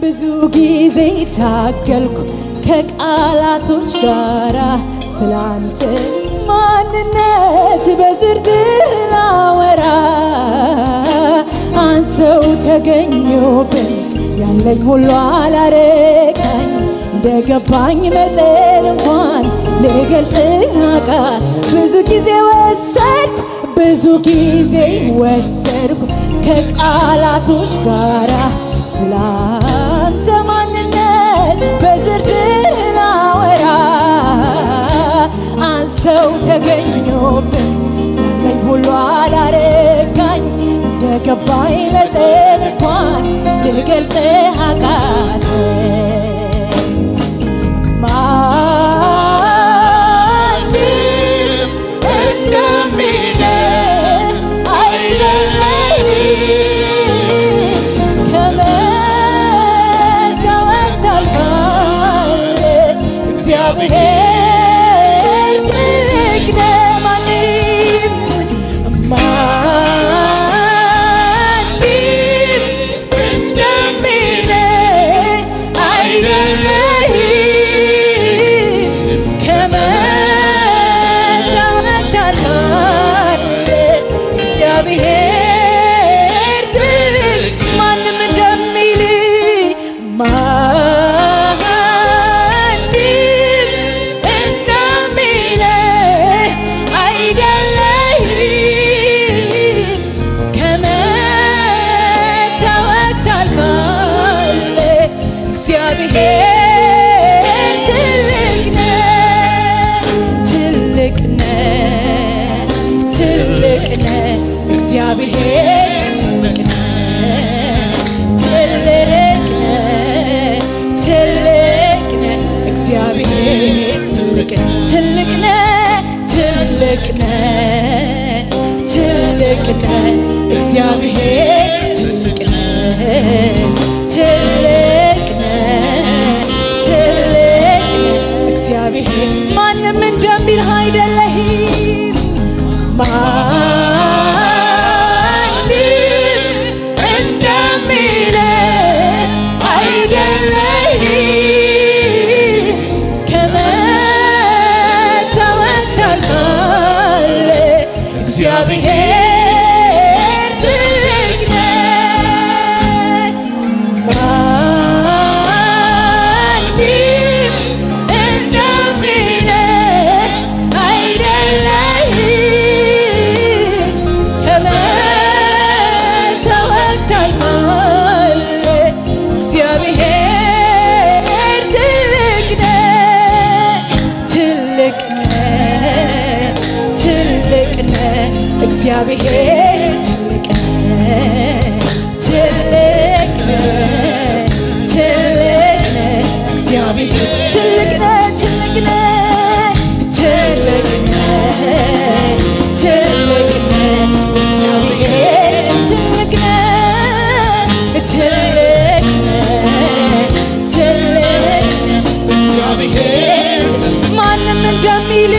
ብዙ ጊዜ ታገልኩ ከቃላቶች ጋራ ስላንተ ማንነት በዝርዝር ላወራ አንሰው ተገኙብኝ ያለኝ ሁሉ አላረካኝ እንደገባኝ መጠን እንኳን ልገልጽህ አቃት ብዙ ጊዜ ወሰድኩ ከቃላቶች ጋራ ስላንተ ማንነት በዝርዝር ላወራ አንሰው ተገኙብኝ ያለኝ ሁሉ አላረካኝ እንደገባኝ መጠን እንኳን ልገልጽህ አቃተኝ እግዚአብሔር ትልቅ እግዚአብሔር ማንም እንደሚል አይደለህም እግዚአብሔር ትልቅ እግዚአብሔር ትልቅ ማንም እንደሚል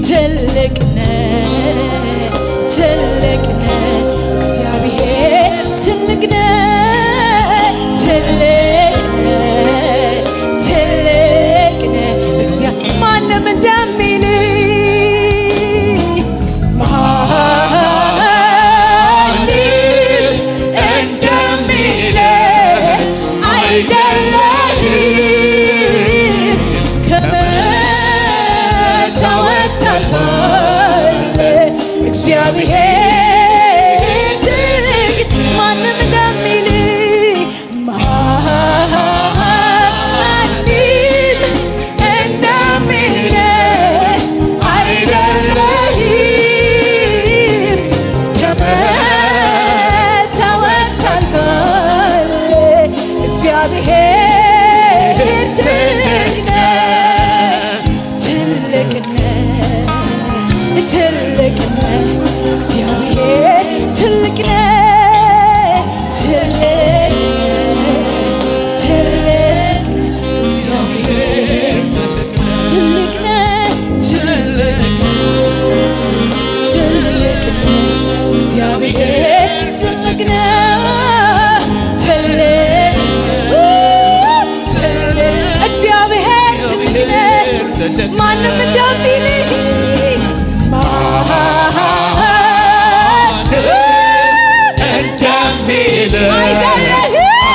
ትልቅ ነህ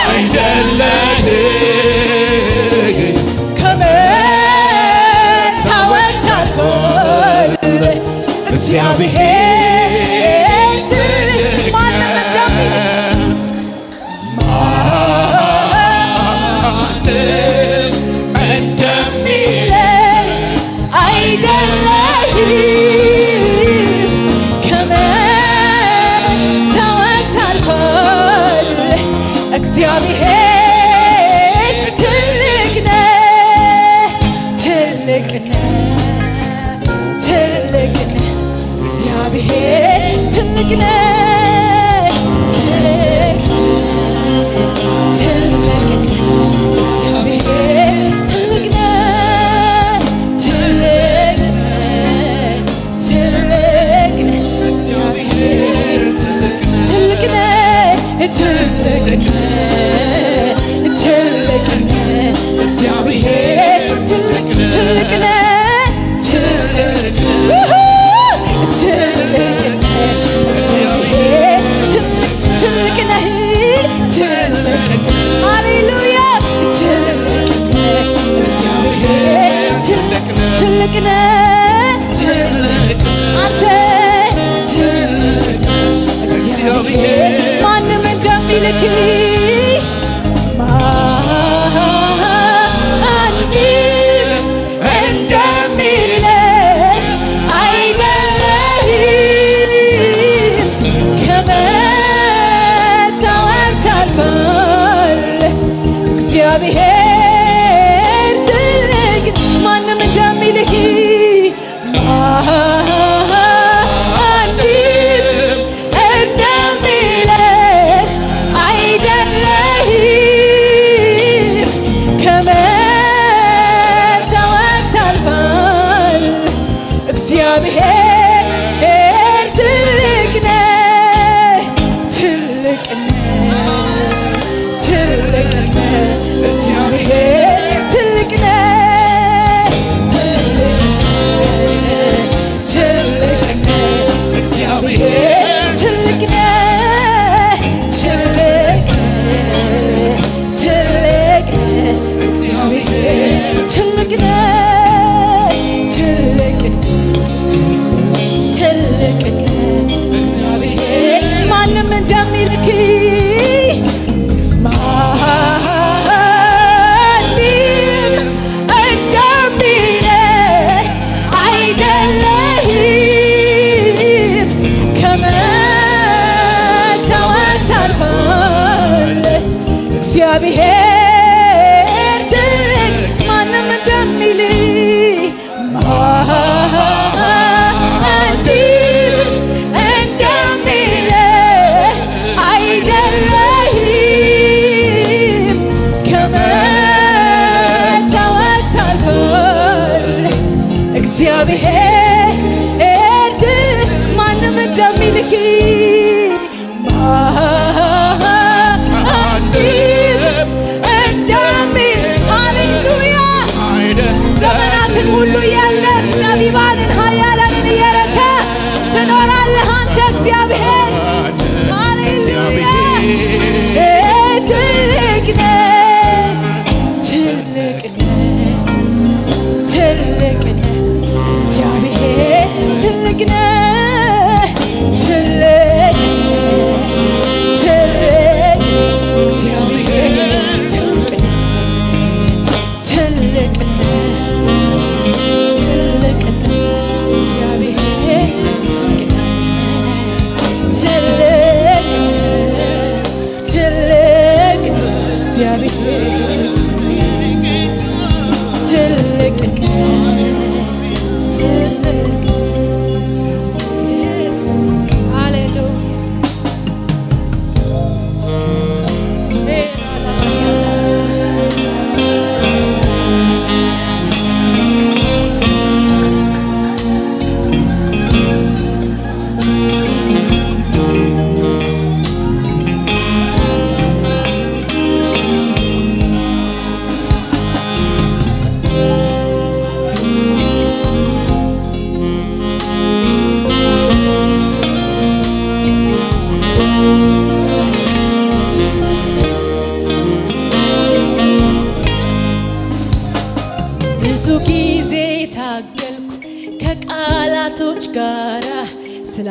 አይደለህም ከመታወቅ ታልፏል እግዚአብሔር ትልቅ ማንም እንደሚለኝ አይደለህም ከመታወቅ ታልፏል እግዚአብሔር ትልቅ ነህ ትልቅ ነህ ትልቅ ነህ እግዚአብሔር ትልቅ ነህ ትልቅ ነህ እግዚአብሔር ትልቅ ነህ ትልቅ ነህ ትልቅ ነህ እግዚአብሔር ትልቅ ነህ ትልቅ ነህ ትልቅ ነህ እግዚአብሔር ትልቅ ነህ ትልቅ ነህ ሃሌሉያ ትልቅ ነህ አንተ እግዚአብሔር ማንም እንደሚልክ ማንም እንደሚልህ አይደለህም ከመታወቅ ታልፏል እግዚአብሔር ትልቅ ማንም እንደሚልህ ማንም እንደሚልህ አይደለህም ከመታወቅ ታልፏል እግዚአብሔር ትልቅ ነህ ትልቅ ነህ ትልቅ ነህ እግዚአብሔር ትልቅ ነህ ትልቅ ነህ እግዚአብሔር ትልቅ ነህ ትልቅ ነህ ትልቅ ነህ እግዚአብሔር ትልቅ ነህ ትልቅ ትልቅ ነህ እግዚአብሔር ማንም እንደሚልክ እግዚአብሔር ትልቅ ማንም እንደሚልህ ማንም እንደሚልህ አይደለህም ከመታወቅ ታልፏል እግዚአብሔር ትልቅ ማንም እንደሚልህ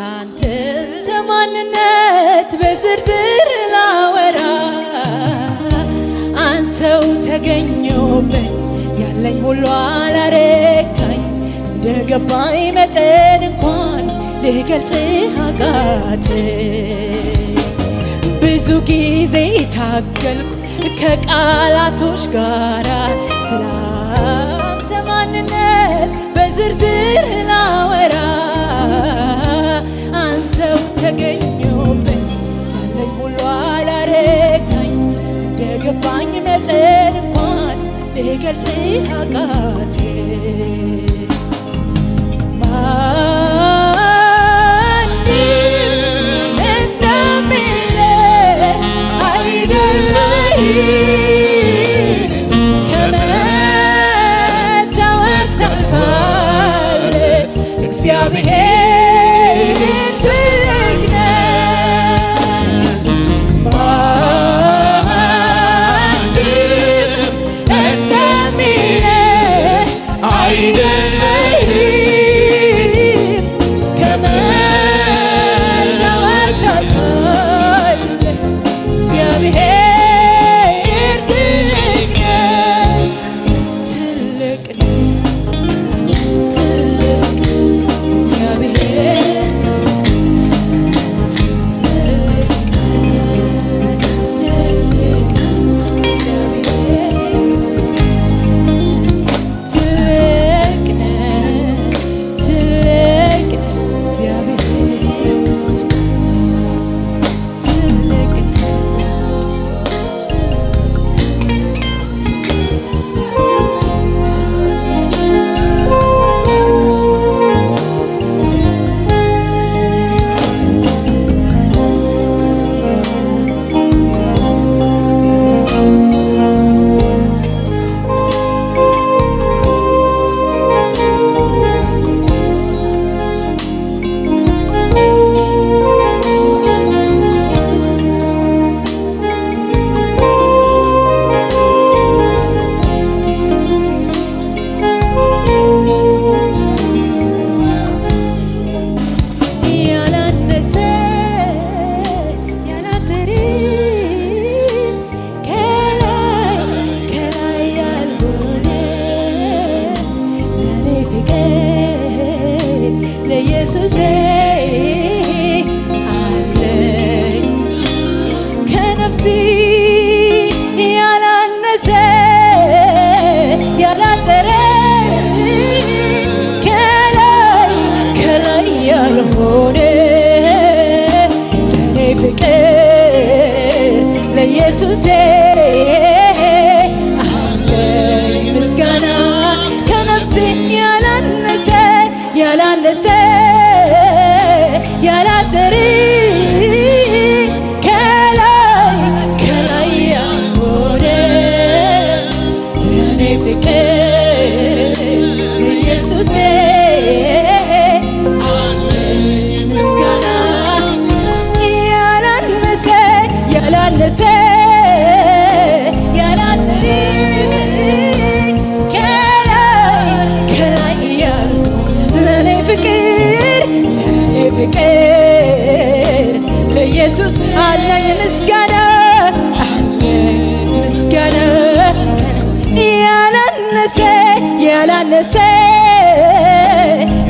ስላንተ ማንነት በዝርዝር ላወራ አንሰው ተገኘሁብኝ ያለኝ ሁሉ አላረካኝ እንደገባኝ መጠን እንኳን ልገልጽህ አቃተኝ። ብዙ ጊዜ ታገልኩ ከቃላቶች ጋራ ስላንተ ማንነት በዝርዝር ላወራ አንሰው ተገኘሁብኝ ያለኝ ሁሉ አላረካኝ እንደገባኝ መጠን እንኳን ልገልጽህ አቃተኝ። ኢየሱሴ አለኝ ምስጋና ከነፍሴ ያላነሰ ያላነሰ ያላደረ ከላይ ከላይ ያልሆነ የኔ ፍቅር ኢየሱሴ አለኝ ምስጋና ያላነሰ ያላነሰ ኢየሱስ አለኝ ምስጋና አለኝ ምስጋና ያላነሰ ያላነሰ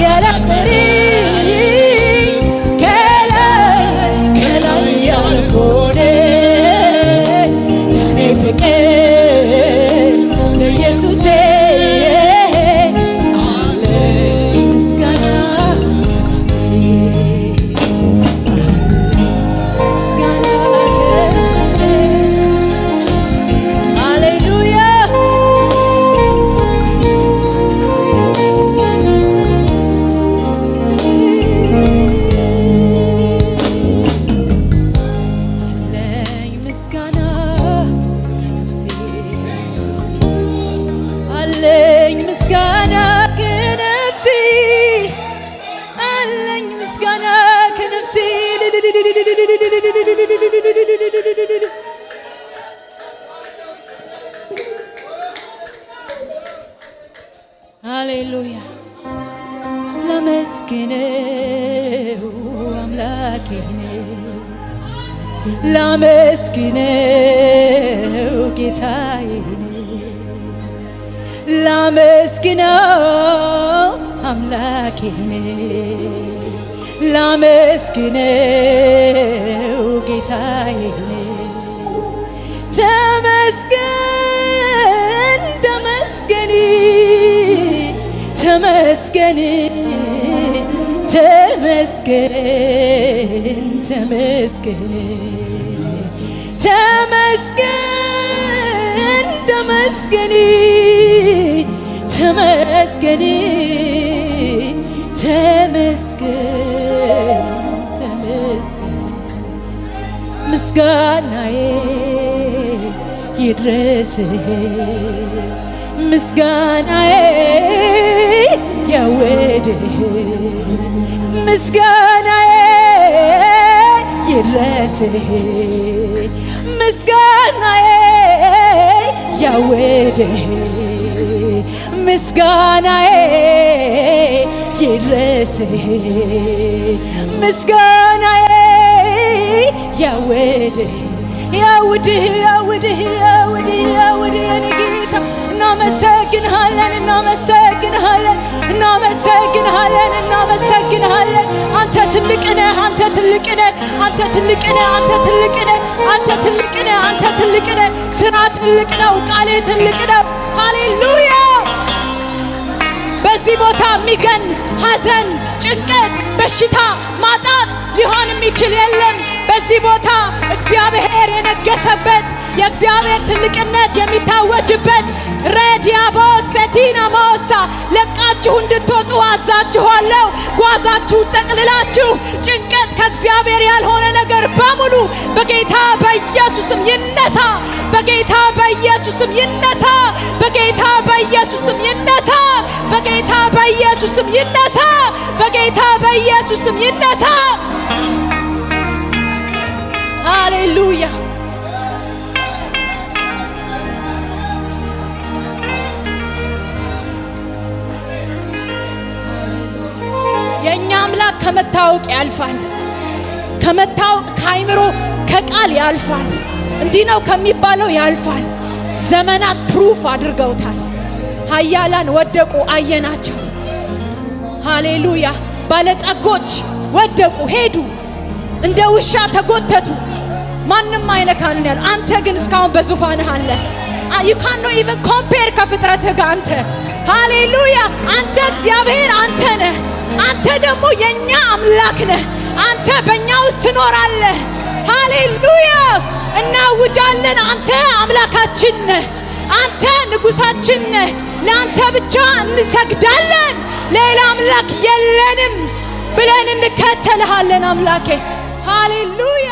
ያላጠረ ከላይ ከላይ ያልሆነ የኔ ፍቅር ለኢየሱሴ ሃሌሉያ ለመስግነው አምላኬ ነው። ላመስግነው ጌታዬ ነው። ላመስግነው አምላኬ ነው። ላመስግነው ጌታዬ ነው። ተመስገን ተመስገን ተመስገን ተመስገን ተመስገን ተመስገን ተመስገን ተመስገን ተመስገን ተመስገን ምስጋናዬ ይድረስህ ምስጋናዬ ያወድህ ምስጋናዬ ይድረስህ ምስጋናዬ ያወድህ ምስጋናዬ ይድረስህ ምስጋናዬ ያወድህ ያውድህ ያውድህ ያውድህ ያውድህ የኔ ጌታ እናመሰግንሃለን እናመሰግንሃለን እናመሰግንሃለን እናመሰግንሃለን። አንተ ትልቅ ነህ አንተ ትልቅ ነህ አንተ ትልቅ ነህ አንተ ትልቅ ነህ አንተ ትልቅ ነህ አንተ ትልቅ ነህ። ስራ ትልቅ ነው፣ ቃሌ ትልቅ ነው። ሃሌሉያ። በዚህ ቦታ የሚገን ሐዘን፣ ጭንቀት፣ በሽታ፣ ማጣት ሊሆን የሚችል የለም። በዚህ ቦታ እግዚአብሔር የነገሰበት የእግዚአብሔር ትልቅነት የሚታወጅበት ረዲያቦስ ዲናሞሳ ለቃችሁ እንድትወጡ አዛችኋለሁ። ጓዛችሁን ጠቅልላችሁ ጭንቀት ከእግዚአብሔር ያልሆነ ነገር በሙሉ በጌታ በኢየሱስም ይነሳ፣ በጌታ በኢየሱስም ይነሳ፣ በጌታ በኢየሱስም ይነሳ፣ በጌታ በኢየሱስም ይነሳ፣ በጌታ በኢየሱስም ይነሳ። ሃሌሉያ። የኛ አምላክ ከመታወቅ ያልፋል። ከመታወቅ ከአይምሮ ከቃል ያልፋል። እንዲህ ነው ከሚባለው ያልፋል። ዘመናት ፕሩፍ አድርገውታል። ኃያላን ወደቁ አየናቸው። ሃሌሉያ። ባለጠጎች ወደቁ ሄዱ፣ እንደ ውሻ ተጎተቱ። ማንም አይነካንን ያለ አንተ ግን እስካሁን በዙፋንህ አለ። you cannot even compare ከፍጥረትህ ጋር አንተ። ሃሌሉያ። አንተ እግዚአብሔር አንተ ነህ። አንተ ደግሞ የኛ አምላክ ነህ። አንተ በእኛ ውስጥ ትኖራለህ። ሃሌሉያ። እናውጃለን። አንተ አምላካችን ነህ። አንተ ንጉሳችን ነህ። ለአንተ ብቻ እንሰግዳለን። ሌላ አምላክ የለንም ብለን እንከተልሃለን አምላኬ። ሃሌሉያ።